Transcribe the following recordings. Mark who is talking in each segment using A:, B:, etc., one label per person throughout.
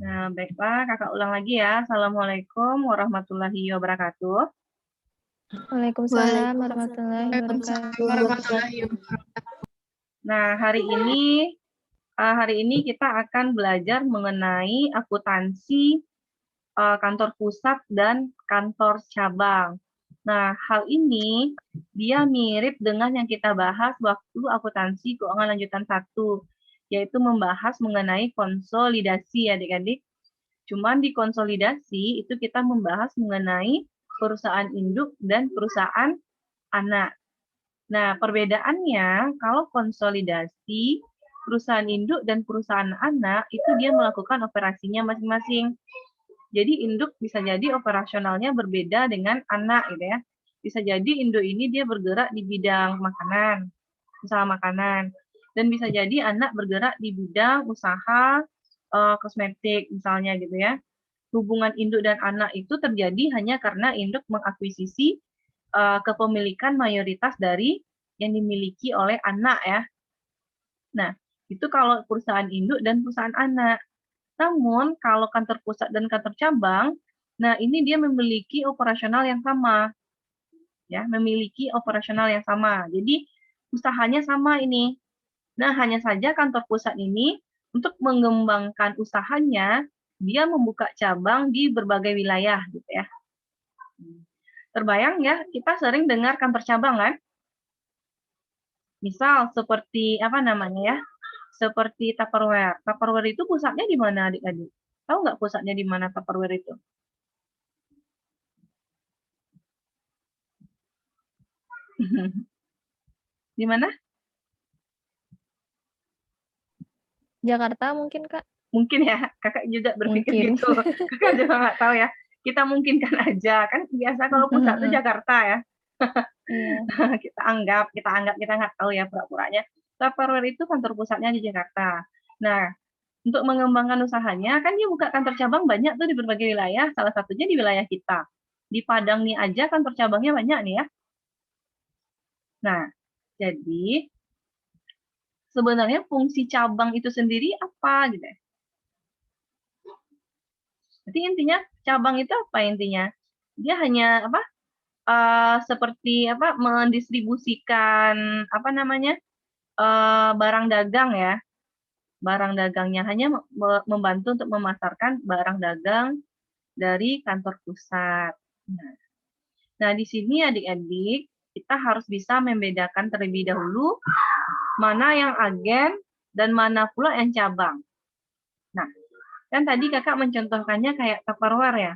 A: Nah, baiklah, kakak ulang lagi ya. Assalamualaikum warahmatullahi wabarakatuh.
B: Waalaikumsalam warahmatullahi wabarakatuh.
A: Nah, hari ini kita akan belajar mengenai akuntansi kantor pusat dan kantor cabang. Nah, hal ini dia mirip dengan yang kita bahas waktu akuntansi keuangan lanjutan 1, yaitu membahas mengenai konsolidasi ya adik-adik. Cuman di konsolidasi itu kita membahas mengenai perusahaan induk dan perusahaan anak. Nah, perbedaannya kalau konsolidasi, perusahaan induk dan perusahaan anak itu dia melakukan operasinya masing-masing. Jadi induk bisa jadi operasionalnya berbeda dengan anak gitu ya. Bisa jadi induk ini dia bergerak di bidang makanan, usaha makanan. Dan bisa jadi anak bergerak di bidang usaha kosmetik misalnya gitu ya. Hubungan induk dan anak itu terjadi hanya karena induk mengakuisisi kepemilikan mayoritas dari yang dimiliki oleh anak ya. Nah, itu kalau perusahaan induk dan perusahaan anak. Namun, kalau kantor pusat dan kantor cabang, nah ini dia memiliki operasional yang sama. Ya, memiliki operasional yang sama. Jadi, usahanya sama ini. Nah, hanya saja kantor pusat ini untuk mengembangkan usahanya, dia membuka cabang di berbagai wilayah gitu ya. Terbayang ya, kita sering dengar kantor cabang kan? Misal seperti apa namanya ya? Seperti Tupperware. Tupperware itu pusatnya di mana adik-adik? Tahu nggak pusatnya di mana Tupperware itu? Di mana?
B: Jakarta mungkin, Kak?
A: Mungkin ya, kakak juga berpikir
B: Mungkin.
A: gitu. Kakak juga nggak tahu ya. Kita mungkinkan aja. Kan biasa kalau pusat itu Jakarta ya.
B: Iya.
A: kita nggak tahu ya pura-puranya. Tupperware itu kantor pusatnya di Jakarta. Nah, untuk mengembangkan usahanya, kan dia buka kantor cabang banyak tuh di berbagai wilayah, salah satunya di wilayah kita. Di Padang nih aja kantor cabangnya banyak nih ya. Nah, jadi sebenarnya fungsi cabang itu sendiri apa gitu ya? Jadi intinya cabang itu apa intinya? Dia hanya apa? Seperti apa? Mendistribusikan apa namanya? Barang dagang ya. Barang dagangnya hanya membantu untuk memasarkan barang dagang dari kantor pusat. Nah, di sini adik-adik kita harus bisa membedakan terlebih dahulu mana yang agen dan mana pula yang cabang. Nah, kan tadi kakak mencontohkannya kayak Tupperware ya.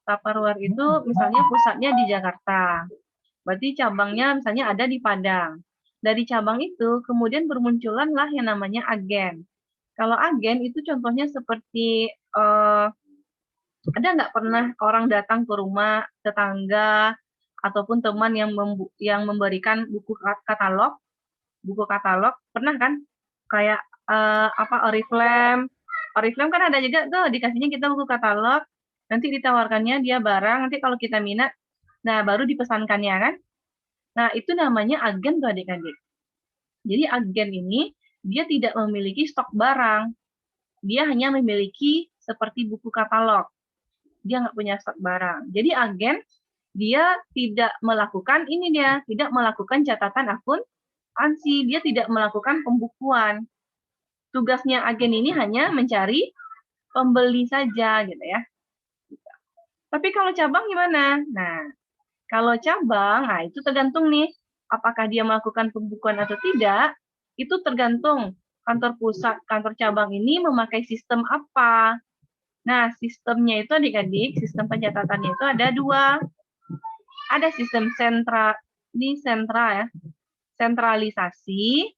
A: Tupperware itu misalnya pusatnya di Jakarta. Berarti cabangnya misalnya ada di Padang. Dari cabang itu kemudian bermunculanlah yang namanya agen. Kalau agen itu contohnya seperti ada nggak pernah orang datang ke rumah tetangga ataupun teman yang memberikan buku katalog pernah kan? Kayak apa Oriflame kan ada juga tuh dikasihnya kita buku katalog, nanti ditawarkannya dia barang, nanti kalau kita minat, nah baru dipesankannya kan? Nah itu namanya agen tuh adik-adik. Jadi agen ini dia tidak memiliki stok barang, dia hanya memiliki seperti buku katalog. Dia nggak punya stok barang. Jadi agen dia tidak melakukan tidak melakukan catatan akun ANSI, dia tidak melakukan pembukuan. Tugasnya agen ini hanya mencari pembeli saja gitu ya. Tapi kalau cabang gimana? Nah, kalau cabang, nah itu tergantung nih, apakah dia melakukan pembukuan atau tidak, itu tergantung kantor pusat, kantor cabang ini memakai sistem apa. Nah, sistemnya itu adik-adik, sistem pencatatannya itu ada dua. Ada sistem sentralisasi,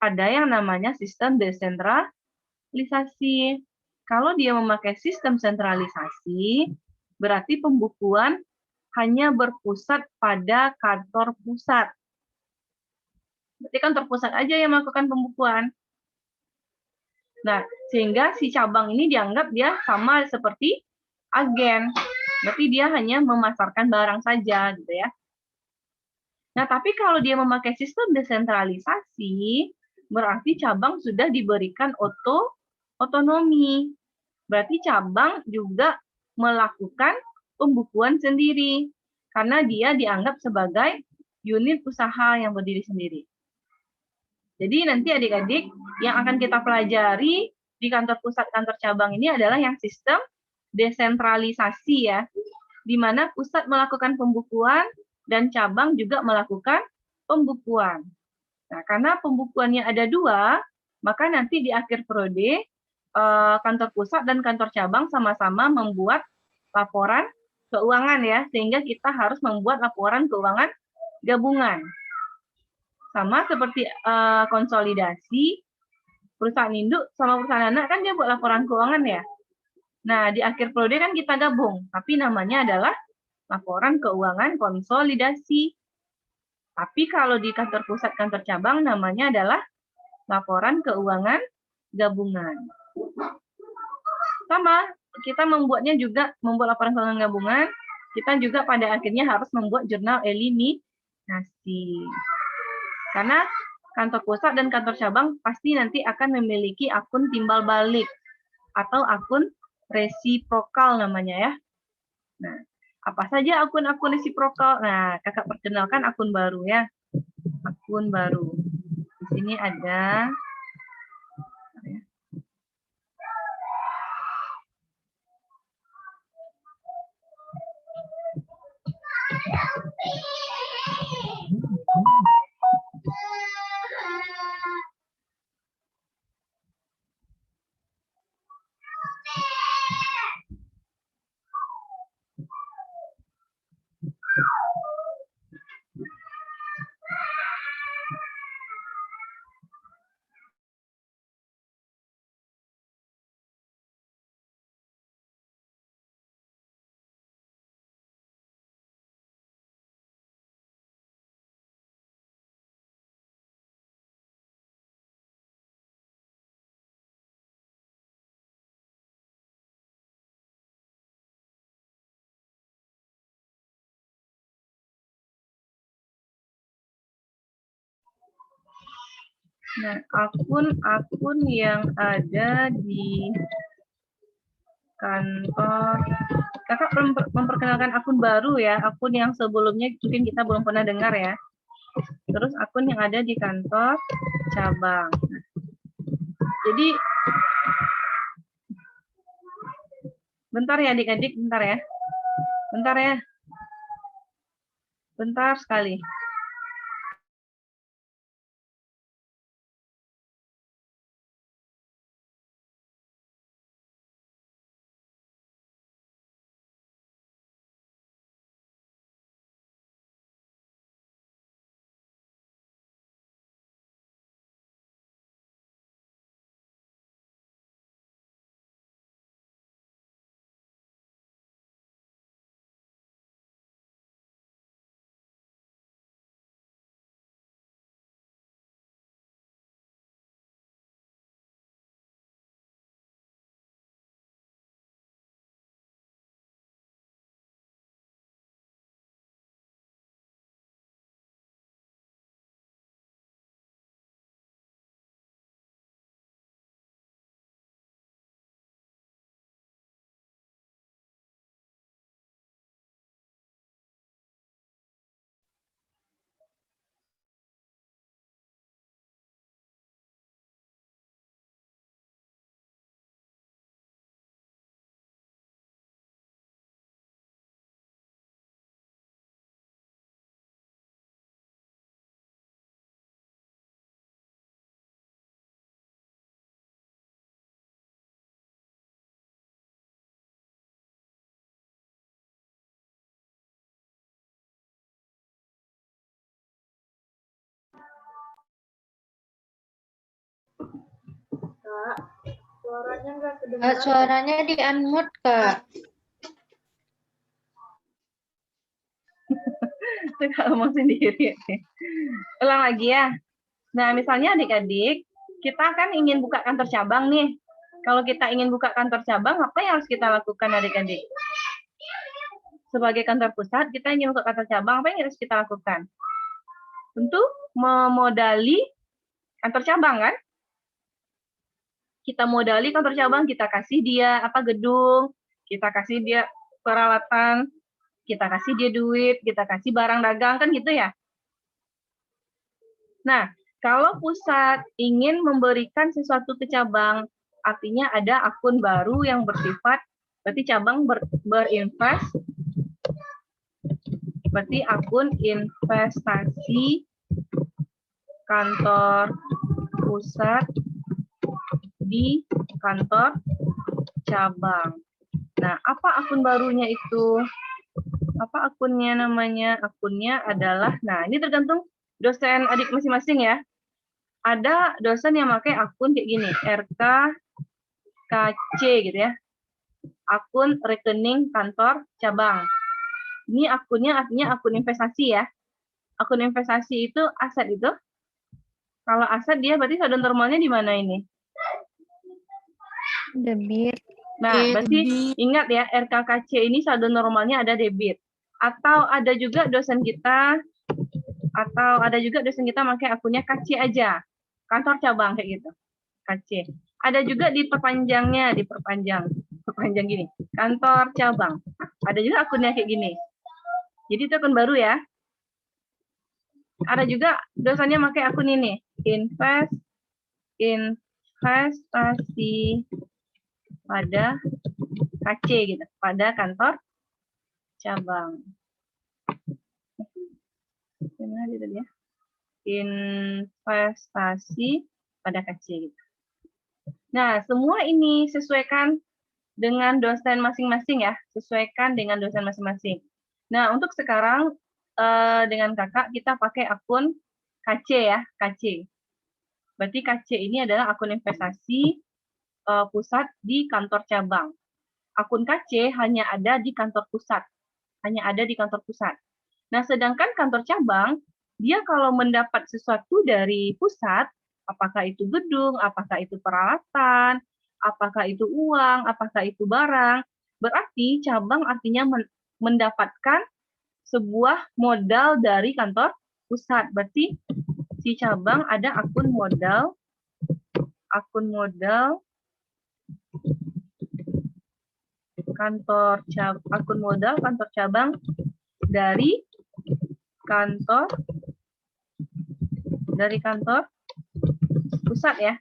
A: ada yang namanya sistem desentralisasi. Kalau dia memakai sistem sentralisasi, berarti pembukuan hanya berpusat pada kantor pusat. Berarti kantor pusat aja yang melakukan pembukuan. Nah, sehingga si cabang ini dianggap dia sama seperti agen. Berarti dia hanya memasarkan barang saja gitu ya. Nah, tapi kalau dia memakai sistem desentralisasi, berarti cabang sudah diberikan otonomi. berarti cabang juga melakukan pembukuan sendiri karena dia dianggap sebagai unit usaha yang berdiri sendiri. Jadi nanti adik-adik yang akan kita pelajari di kantor pusat, kantor cabang ini adalah yang sistem desentralisasi ya, di mana pusat melakukan pembukuan dan cabang juga melakukan pembukuan. Nah, karena pembukuannya ada dua, maka nanti di akhir periode kantor pusat dan kantor cabang sama-sama membuat laporan keuangan ya, sehingga kita harus membuat laporan keuangan gabungan. Sama seperti konsolidasi, perusahaan induk sama perusahaan anak kan dia buat laporan keuangan ya. Nah, di akhir periode kan kita gabung, tapi namanya adalah laporan keuangan konsolidasi. Tapi kalau di kantor pusat, kantor cabang namanya adalah laporan keuangan gabungan. Sama, kita membuatnya juga, membuat laporan keuangan gabungan, kita juga pada akhirnya harus membuat jurnal eliminasi. Karena kantor pusat dan kantor cabang pasti nanti akan memiliki akun timbal balik atau akun resiprokal namanya ya. Nah, apa saja akun-akun resiprokal? Nah, kakak perkenalkan akun baru ya. Akun baru. Di sini ada akun yang ada di kantor. Kakak memperkenalkan akun baru ya, akun yang sebelumnya mungkin kita belum pernah dengar ya. Terus akun yang ada di kantor cabang. Jadi bentar ya adik-adik, bentar ya. Bentar ya. Bentar sekali. Suaranya nggak kedengaran.
B: Suaranya di-unmute, Kak.
A: Saya ngomong sendiri. Ulang lagi ya. Nah, misalnya adik-adik, kita kan ingin buka kantor cabang nih. Kalau kita ingin buka kantor cabang, apa yang harus kita lakukan adik-adik? Sebagai kantor pusat, kita ingin buka kantor cabang, apa yang harus kita lakukan? Tentu memodali kantor cabang kan? kita modali kantor cabang, kita kasih dia gedung, kita kasih dia peralatan, kita kasih dia duit, kita kasih barang dagang, kan gitu ya. Nah, kalau pusat ingin memberikan sesuatu ke cabang, artinya ada akun baru yang bersifat, berarti cabang berinvest, berarti akun investasi kantor pusat di kantor cabang. Nah, apa akun barunya itu? Apa akunnya namanya? Akunnya adalah, nah ini tergantung dosen adik masing-masing ya. Ada dosen yang pakai akun kayak gini, RKKC gitu ya. Akun rekening kantor cabang. Ini akunnya artinya akun investasi ya. Akun investasi itu aset itu. Kalau aset dia berarti saldo normalnya di mana ini?
B: Debit.
A: Nah, berarti ingat ya, RKKC ini saldo normalnya ada debit. Atau ada juga dosen kita pakai akunnya KC aja. Kantor cabang kayak gitu. KC. Ada juga diperpanjang gini. Kantor cabang. Ada juga akunnya kayak gini. Jadi itu akun baru ya. Ada juga dosennya pakai akun ini. Investasi pada KC gitu, pada kantor cabang. Gimana gitu ya? Investasi pada KC gitu. Nah, semua ini sesuaikan dengan dosen masing-masing ya, sesuaikan dengan dosen masing-masing. Nah, untuk sekarang dengan kakak kita pakai akun KC ya, KC. Berarti KC ini adalah akun investasi pusat di kantor cabang. Akun KC hanya ada di kantor pusat. Nah, sedangkan kantor cabang, dia kalau mendapat sesuatu dari pusat, apakah itu gedung, apakah itu peralatan, apakah itu uang, apakah itu barang, berarti cabang artinya mendapatkan sebuah modal dari kantor pusat. Berarti si cabang ada akun modal kantor cabang dari kantor pusat ya.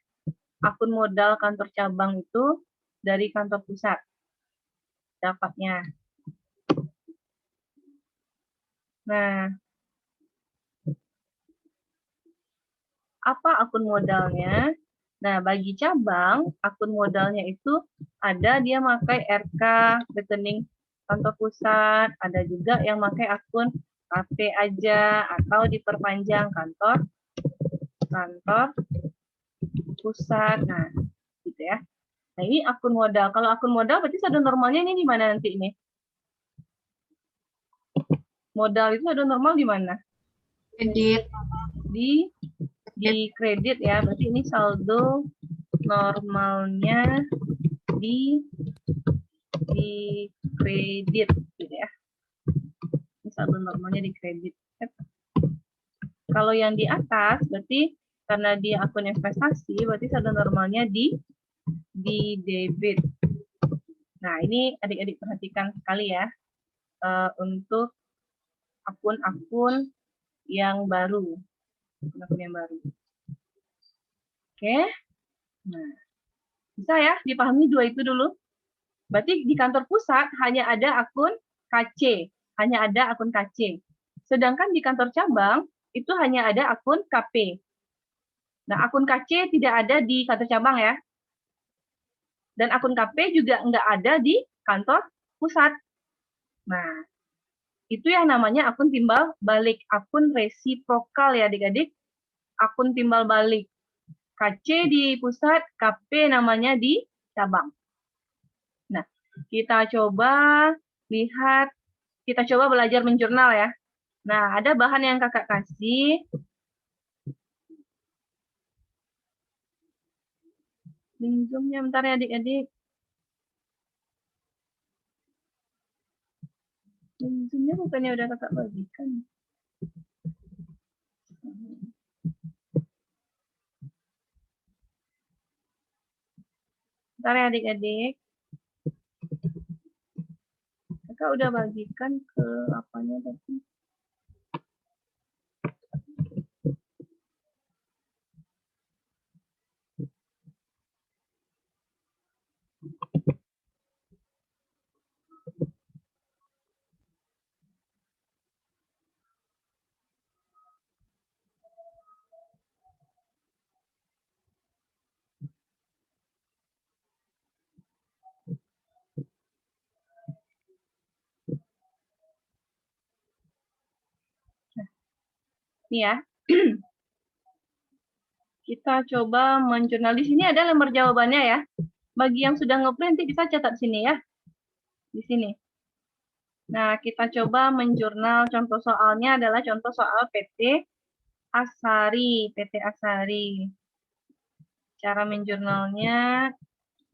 A: Akun modal kantor cabang itu dari kantor pusat dapatnya. Nah, apa akun modalnya? Nah, bagi cabang, akun modalnya itu ada dia pakai RK, rekening kantor pusat, ada juga yang pakai akun KP aja, atau diperpanjang kantor pusat. Nah, gitu ya. Nah, ini akun modal. Kalau akun modal berarti saldo normalnya ini di mana nanti ini? Modal itu saldo normal di mana?
B: Kredit.
A: Di kredit ya. Berarti ini saldo normalnya di kredit gitu ya. Ini saldo normalnya di kredit. Kalau yang di atas berarti karena dia akun investasi berarti saldo normalnya di debit. Nah, ini adik-adik perhatikan sekali ya untuk akun-akun yang baru. Oke. Nah, bisa ya dipahami dua itu dulu. Berarti di kantor pusat hanya ada akun KC, Sedangkan di kantor cabang itu hanya ada akun KP. Nah, akun KC tidak ada di kantor cabang ya. Dan akun KP juga nggak ada di kantor pusat. Nah, itu yang namanya akun timbal balik, akun resiprokal ya adik-adik. Akun timbal balik. KC di pusat, KP namanya di cabang. Nah, kita coba belajar menjurnal ya. Nah, ada bahan yang kakak kasih. Zoom-nya bentar ya adik-adik. Zoom-nya bukannya udah kakak bagikan. Bentar ya adik-adik. Kakak udah bagikan ke apanya tadi? Nih ya. Kita coba menjurnal. Di sini ada lembar jawabannya ya. Bagi yang sudah ngeprint nanti bisa catat sini ya. Di sini. Nah, kita coba menjurnal. Contoh soalnya adalah contoh soal PT Asari. PT Asari. Cara menjurnalnya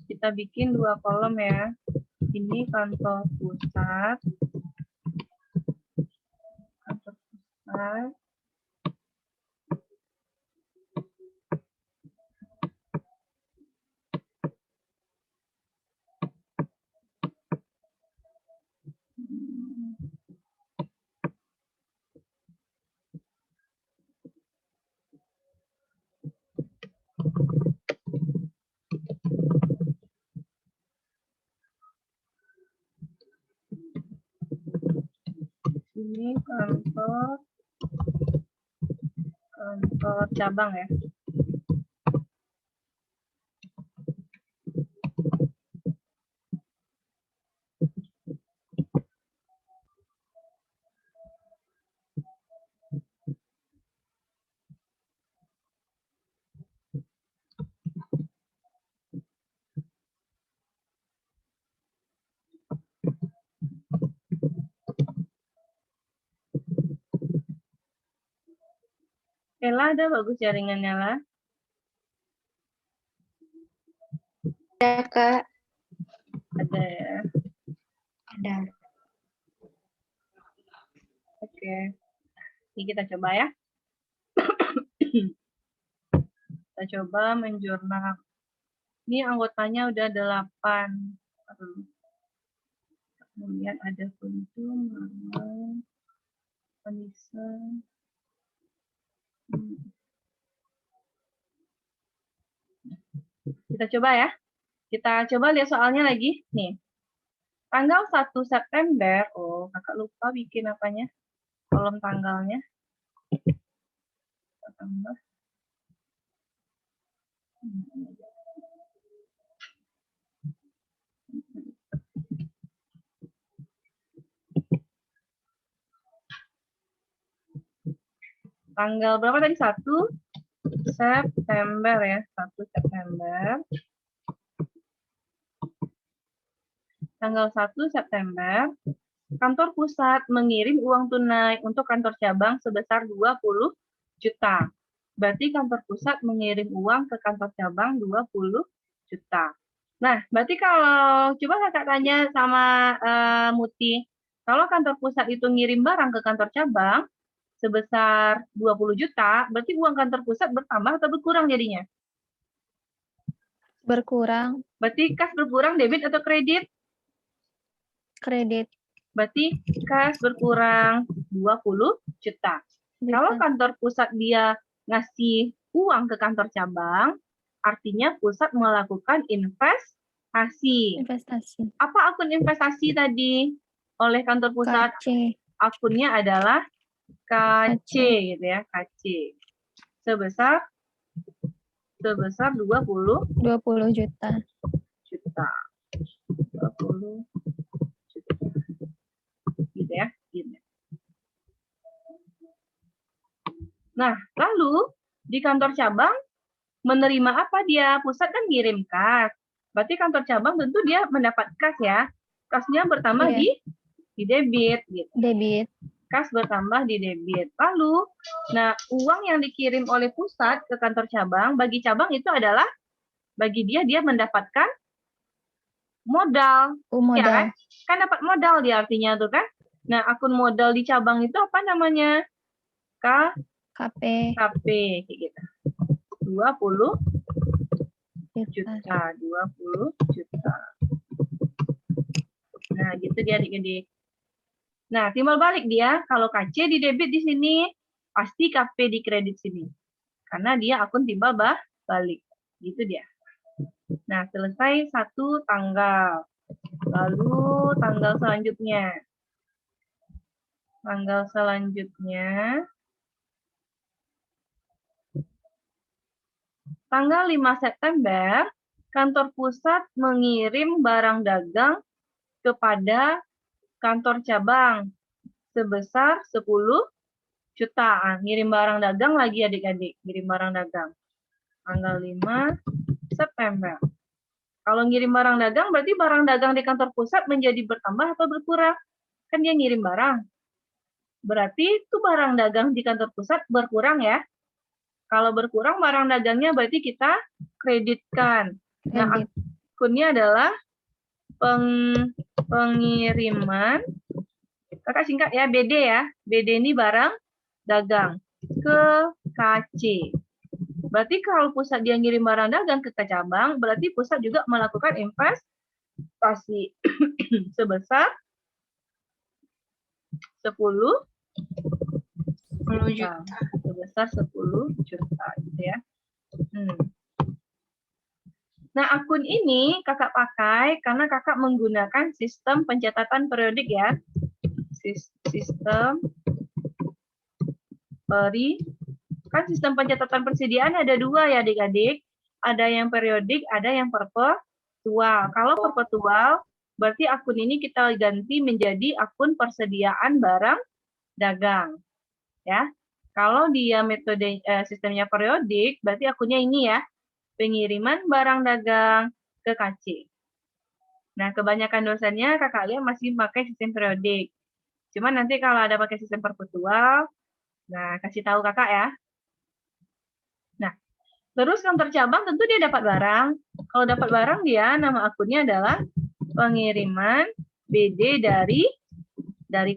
A: kita bikin 2 kolom ya. Ini kantor pusat. Kantor pusat. Ini kantor cabang ya. Ella ada bagus jaringannya lah.
B: Ada, Kak.
A: Ada ya.
B: Ada.
A: Oke. Ini kita coba ya. Kita coba menjurnal. Ini anggotanya udah 8. Kemudian ada Kuntum, Mama, Anissa. Kita coba ya. Kita coba lihat soalnya lagi. Nih. Tanggal 1 September. Oh, kakak lupa bikin apanya. Kolom tanggalnya. Kita tambah. Tanggal berapa tadi? 1 September ya. 1 September. Tanggal 1 September, kantor pusat mengirim uang tunai untuk kantor cabang sebesar 20 juta. Berarti kantor pusat mengirim uang ke kantor cabang 20 juta. Nah, berarti kalau coba kakak tanya sama Muti, kalau kantor pusat itu ngirim barang ke kantor cabang sebesar 20 juta, berarti uang kantor pusat bertambah atau berkurang jadinya?
B: Berkurang.
A: Berarti kas berkurang debit atau kredit?
B: Kredit.
A: Berarti kas berkurang 20 juta. Kalau kantor pusat dia ngasih uang ke kantor cabang, artinya pusat melakukan investasi. Apa akun investasi tadi oleh kantor pusat?
B: KC.
A: Akunnya adalah KC gitu ya, KC. Sebesar 20
B: juta.
A: 20 gitu ya. Gitu. Nah, lalu di kantor cabang menerima apa dia? Pusat kan ngirim kas. Berarti kantor cabang tentu dia mendapat kas ya. Kasnya bertambah di debit gitu.
B: Debit.
A: Kas bertambah di debit. Lalu, nah uang yang dikirim oleh pusat ke kantor cabang, bagi cabang itu adalah bagi dia mendapatkan modal.
B: Modal.
A: Ya, kan dapat modal dia artinya tuh kan. Nah, akun modal di cabang itu apa namanya? KP kayak gitu. 20 juta, 20 juta. Nah, gitu dia adik-adik. Nah, timbal balik dia, kalau KC di debit di sini, pasti KP di kredit sini. Karena dia akun timbal balik. Gitu dia. Nah, selesai satu tanggal. Lalu tanggal selanjutnya. Tanggal selanjutnya. Tanggal 5 September, kantor pusat mengirim barang dagang kepada kantor cabang sebesar 10 juta. Ngirim barang dagang lagi adik-adik, ngirim barang dagang. Tanggal 5 September. Kalau ngirim barang dagang, berarti barang dagang di kantor pusat menjadi bertambah atau berkurang? Kan dia ngirim barang. Berarti itu barang dagang di kantor pusat berkurang ya. Kalau berkurang barang dagangnya berarti kita kreditkan. Nah, akunnya adalah pengiriman, kakak singkat ya, BD ya. BD ini barang dagang ke KC. Berarti kalau pusat dia ngirim barang dagang ke cabang, berarti pusat juga melakukan investasi sebesar 10 juta. Sebesar 10 juta gitu ya. Nah, akun ini kakak pakai karena kakak menggunakan sistem pencatatan periodik ya. Sistem kan sistem pencatatan persediaan ada dua ya adik-adik. Ada yang periodik, ada yang perpetual. Kalau perpetual, berarti akun ini kita ganti menjadi akun persediaan barang dagang. Ya. Kalau dia metode sistemnya periodik, berarti akunnya ini ya. Pengiriman barang dagang ke KC. Nah, kebanyakan dosennya kakak lihat masih pakai sistem periodik. Cuman nanti kalau ada pakai sistem perpetual, nah kasih tahu kakak ya. Nah, terus kantor cabang tentu dia dapat barang. Kalau dapat barang dia nama akunnya adalah pengiriman BD dari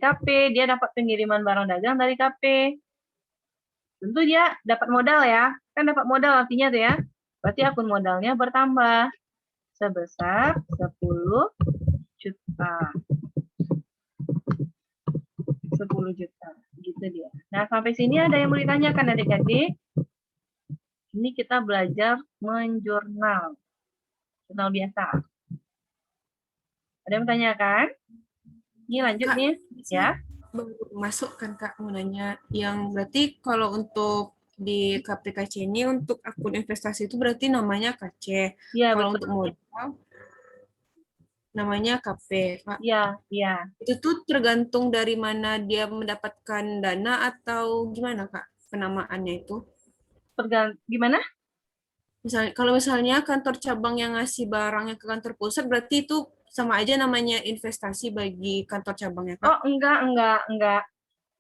A: KP. Dia dapat pengiriman barang dagang dari KP. Tentu dia dapat modal ya. Kan dapat modal artinya tuh ya. Berarti akun modalnya bertambah sebesar 10 juta. 10 juta. Gitu dia. Nah, sampai sini ada yang mau ditanyakan adik-adik? Ini kita belajar menjurnal. Jurnal biasa. Ada yang menanyakan? Ini lanjut
C: Kak,
A: nih. Ya.
C: Baru masuk kan Kak, mau nanya. Yang berarti kalau untuk di KPKC ini untuk akun investasi itu berarti namanya KC.
A: Iya,
C: Kalau
A: betul.
C: untuk modal namanya KP. Kak.
A: Iya, iya.
C: Itu tuh tergantung dari mana dia mendapatkan dana atau gimana Kak penamaannya itu?
A: Gimana?
C: Kalau misalnya kantor cabang yang ngasih barangnya ke kantor pusat, berarti itu sama aja namanya investasi bagi kantor cabangnya, Kak?
A: Oh, enggak.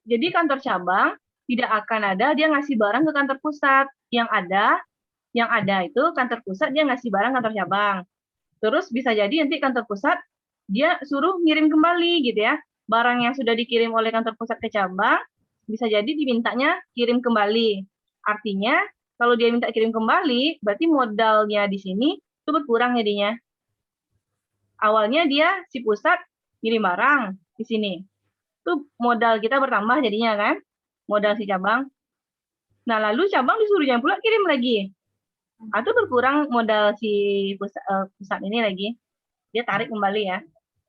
A: Jadi kantor cabang tidak akan ada dia ngasih barang ke kantor pusat. Yang ada itu kantor pusat dia ngasih barang kantor cabang. Terus bisa jadi nanti kantor pusat dia suruh ngirim kembali gitu ya. Barang yang sudah dikirim oleh kantor pusat ke cabang bisa jadi dimintanya kirim kembali. Artinya kalau dia minta kirim kembali, berarti modalnya di sini itu berkurang jadinya. Awalnya dia si pusat ngirim barang di sini. Itu modal kita bertambah jadinya kan, modal si cabang. Nah, lalu cabang disuruhnya pula kirim lagi. Atau berkurang modal si pusat ini lagi. Dia tarik kembali ya.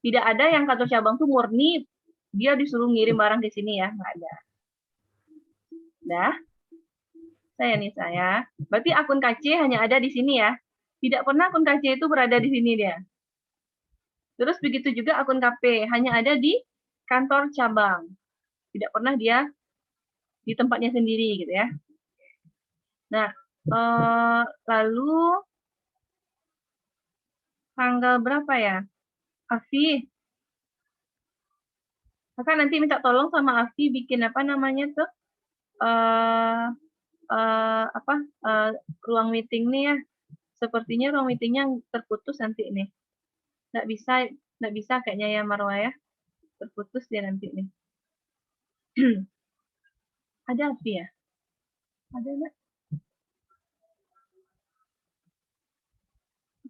A: Tidak ada yang kantor cabang tuh murni dia disuruh ngirim barang ke sini ya, nggak ada. Dah. Saya. Berarti akun KC hanya ada di sini ya. Tidak pernah akun KC itu berada di sini dia. Terus begitu juga akun KP, hanya ada di kantor cabang. Tidak pernah dia di tempatnya sendiri gitu ya. Nah, lalu tanggal berapa ya? Afi, kakak nanti minta tolong sama Afi bikin apa namanya tuh? Ruang meeting nih ya. Sepertinya ruang meetingnya terputus nanti nih. Nggak bisa kayaknya ya Marwa ya. Terputus dia nanti nih. Ada Afi ya? Ada nggak?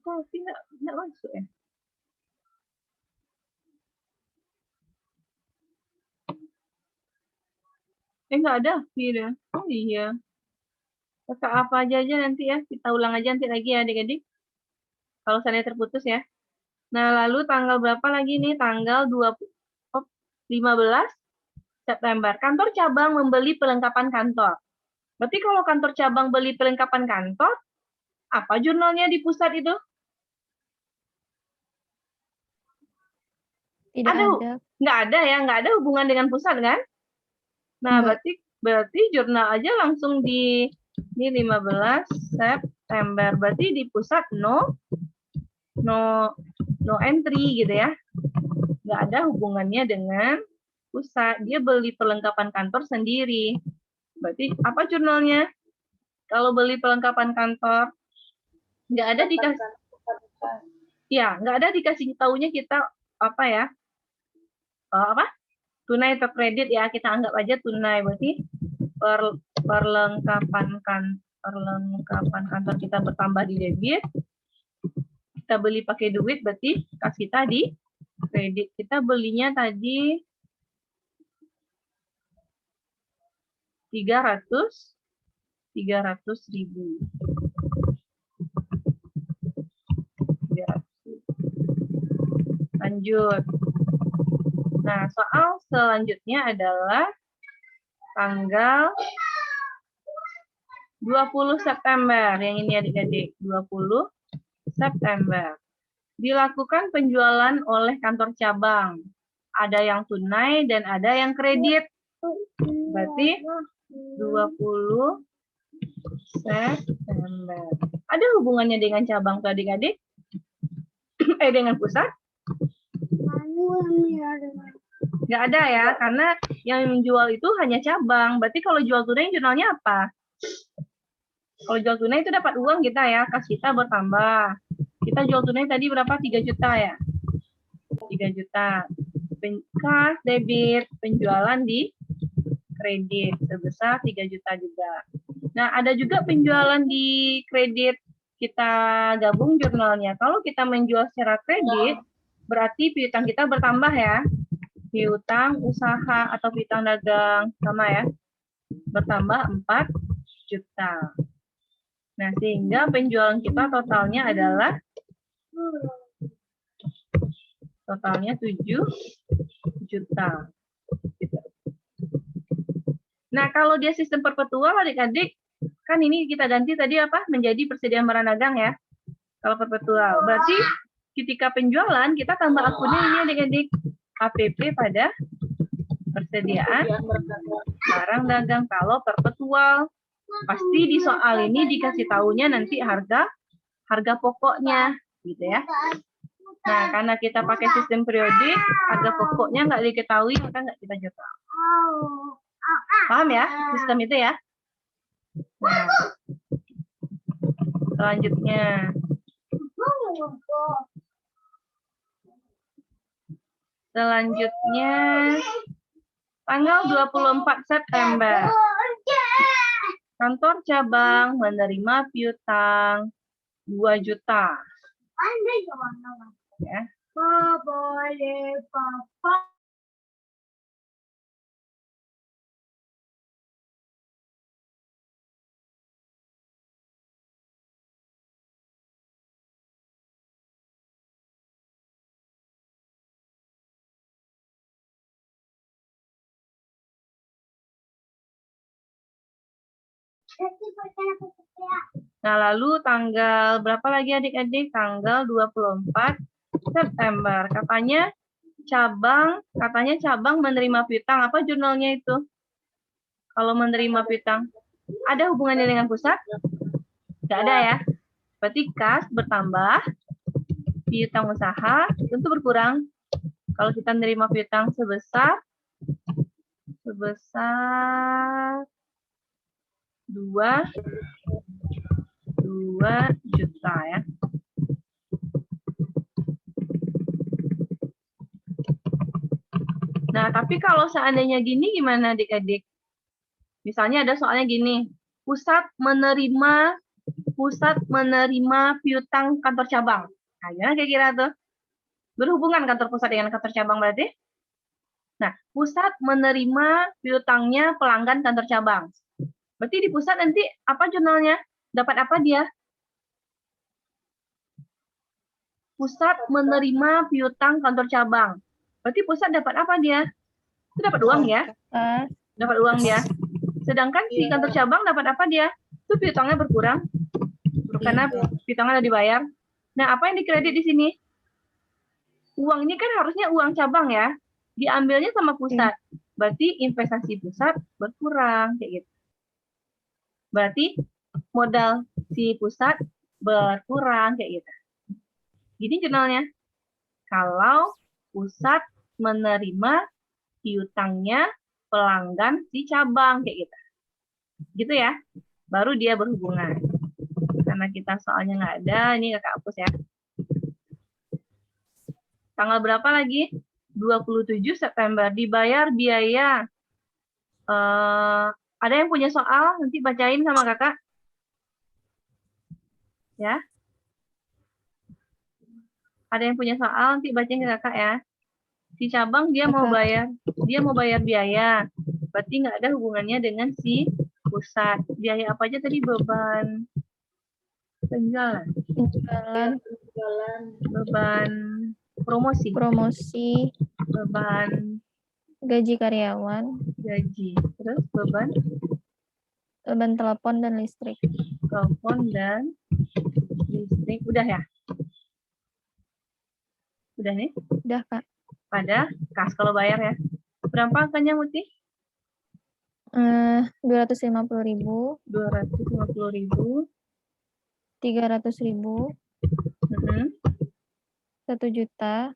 A: Tapi nggak masuk ya. Nggak ada Fira. Oh iya. Kakak apa aja nanti ya. Kita ulang aja nanti lagi ya adik-adik. Kalau saya terputus ya. Nah, lalu tanggal berapa lagi nih? Tanggal 15 September. Kantor cabang membeli perlengkapan kantor. Berarti kalau kantor cabang beli perlengkapan kantor, apa jurnalnya di pusat itu?
B: Tidak
A: Ada.
B: ada.
A: Nggak ada ya, nggak ada hubungan dengan pusat kan? Nah,
B: Nggak.
A: berarti jurnal aja langsung di ini 15 September. Berarti di pusat no entry gitu ya. Nggak ada hubungannya dengan pusat. Dia beli perlengkapan kantor sendiri. Berarti apa jurnalnya? Kalau beli perlengkapan kantor, nggak ada dikasih. Ya, nggak ada dikasih tahunya kita apa ya? Apa? Tunai atau kredit ya, kita anggap aja tunai. Berarti perlengkapan kantor kita bertambah di debit. Kita beli pakai duit, berarti kas kita di kredit. Kita belinya tadi 300.000. Lanjut. Nah, soal selanjutnya adalah tanggal 20 September. Yang ini adik-adik, 20 September. Dilakukan penjualan oleh kantor cabang. Ada yang tunai dan ada yang kredit. Berarti 20 September. Ada hubungannya dengan cabang tuh adik-adik? Dengan pusat? Nggak ada ya, karena yang menjual itu hanya cabang. Berarti kalau jual tunai jurnalnya apa? Kalau jual tunai itu dapat uang kita ya, kas kita bertambah. Kita jual tunai tadi berapa? 3 juta ya? 3 juta. Kas debit, penjualan di kredit sebesar 3 juta juga. Nah, ada juga penjualan di kredit, kita gabung jurnalnya. Kalau kita menjual secara kredit, berarti piutang kita bertambah ya. Piutang usaha atau piutang dagang sama ya. Bertambah 4 juta. Nah, sehingga penjualan kita totalnya adalah 7 juta. Nah, kalau dia sistem perpetual adik-adik, kan ini kita ganti tadi apa? Menjadi persediaan barang dagang ya. Kalau perpetual. Berarti ketika penjualan, kita tambah akunnya ini adik-adik. APP pada persediaan barang dagang. Kalau perpetual, pasti di soal ini dikasih tahunya nanti harga pokoknya, gitu ya. Nah, karena kita pakai sistem periodik, harga pokoknya nggak diketahui, maka nggak kita jual. Paham ya sistem itu ya? Nah, selanjutnya. Tanggal 24 September. Kantor cabang menerima piutang 2 juta. Ya. Nah, lalu tanggal berapa lagi adik-adik? Tanggal 24 September. Katanya cabang menerima piutang. Apa jurnalnya itu? Kalau menerima piutang. Ada hubungannya dengan pusat? Tidak ada ya. Berarti kas bertambah, piutang usaha tentu berkurang. Kalau kita menerima piutang sebesar 2 juta ya. Nah, tapi kalau seandainya gini gimana adik-adik? Misalnya ada soalnya gini, pusat menerima pusat menerima piutang kantor cabang. Nah, gimana kira-kira tuh? Berhubungan kantor pusat dengan kantor cabang berarti? Nah, pusat menerima piutangnya pelanggan kantor cabang. Berarti di pusat nanti apa jurnalnya? Dapat apa dia? Pusat menerima piutang kantor cabang. Berarti pusat dapat apa dia? Itu dapat uang ya? Dapat uang dia. Sedangkan si kantor cabang dapat apa dia? Itu piutangnya berkurang. Karena piutangnya udah dibayar. Nah, apa yang dikredit di sini? Uang ini kan harusnya uang cabang ya. Diambilnya sama pusat. Berarti investasi pusat berkurang kayak gitu. Berarti modal si pusat berkurang kayak gitu. Gini jurnalnya. Kalau pusat menerima piutangnya pelanggan si cabang kayak gitu. Gitu ya. Baru dia berhubungan. Karena kita soalnya nggak ada, ini kakak hapus ya. Tanggal berapa lagi? 27 September. Dibayar biaya. Ada yang punya soal? Nanti bacain sama kakak. Ya. Ada yang punya soal? Nanti bacain ke kakak ya. Si cabang dia mau bayar biaya. Berarti nggak ada hubungannya dengan si pusat. Biaya apa aja tadi? Beban penjualan. Beban promosi. Beban
B: Gaji karyawan.
A: Gaji. Terus beban
B: Telepon dan listrik.
A: Telepon dan listrik. Udah ya? Udah nih?
B: Udah, Kak.
A: Pada kas kalau bayar ya. Berapa angkanya, Muti?
B: 250.000.
A: 250.000.
B: 300.000. 1 juta.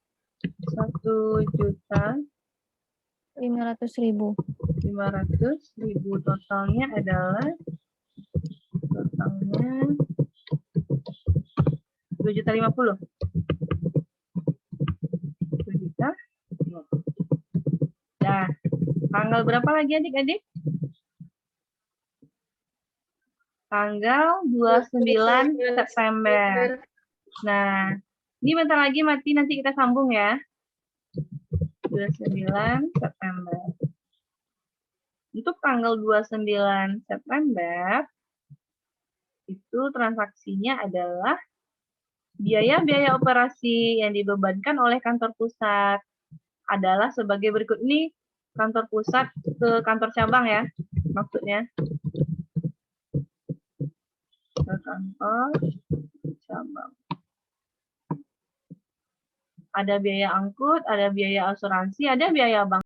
B: 500.000.
A: 500.000. Totalnya adalah 2.050.000. 2.050.000. Nah, tanggal berapa lagi adik-adik? Tanggal 29 September. Nah, ini bentar lagi Mati, nanti kita sambung ya. 29 September. Untuk tanggal 29 September, itu transaksinya adalah biaya-biaya operasi yang dibebankan oleh kantor pusat adalah sebagai berikut. Ini kantor pusat ke kantor cabang ya, maksudnya. Ke kantor cabang. Ada biaya angkut, ada biaya asuransi, ada biaya bank.